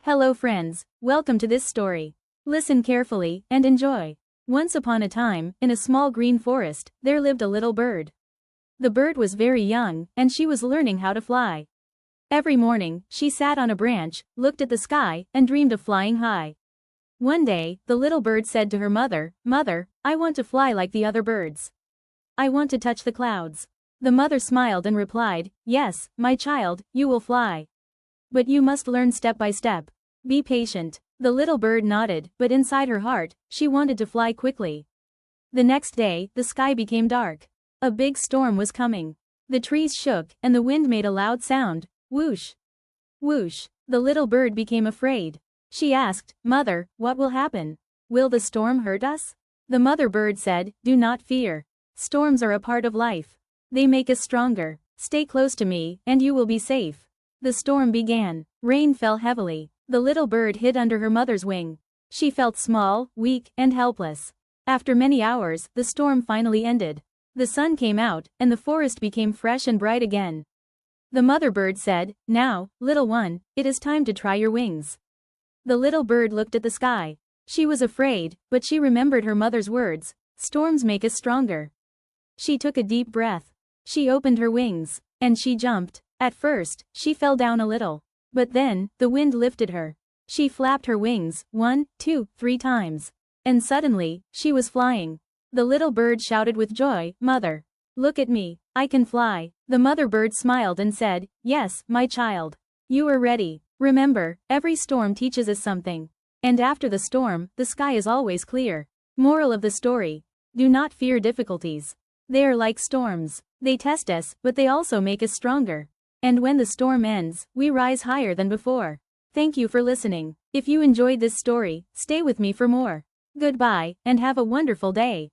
Hello friends, welcome to this story. Listen carefully and enjoy. Once upon a time, in a small green forest, there lived a little bird. The bird was very young, and she was learning how to fly. Every morning, she sat on a branch, looked at the sky, and dreamed of flying high. One day, the little bird said to her mother, "Mother, I want to fly like the other birds. I want to touch the clouds." The mother smiled and replied, "Yes, my child, you will fly. But you must learn step by step. Be patient." The little bird nodded, but inside her heart, she wanted to fly quickly. The next day, the sky became dark. A big storm was coming. The trees shook, and the wind made a loud sound, whoosh, whoosh. The little bird became afraid. She asked, "Mother, what will happen? Will the storm hurt us?" The mother bird said, "Do not fear. Storms are a part of life. They make us stronger. Stay close to me, and you will be safe." The storm began. Rain fell heavily. The little bird hid under her mother's wing. She felt small, weak, and helpless. After many hours, the storm finally ended. The sun came out, and the forest became fresh and bright again. The mother bird said, "Now, little one, it is time to try your wings." The little bird looked at the sky. She was afraid, but she remembered her mother's words, "Storms make us stronger." She took a deep breath. She opened her wings, and she jumped. At first, she fell down a little. But then, the wind lifted her. She flapped her wings, 1, 2, 3 times. And suddenly, she was flying. The little bird shouted with joy, "Mother, look at me, I can fly." The mother bird smiled and said, "Yes, my child. You are ready. Remember, every storm teaches us something. And after the storm, the sky is always clear." Moral of the story: do not fear difficulties. They are like storms. They test us, but they also make us stronger. And when the storm ends, we rise higher than before. Thank you for listening. If you enjoyed this story, stay with me for more. Goodbye, and have a wonderful day.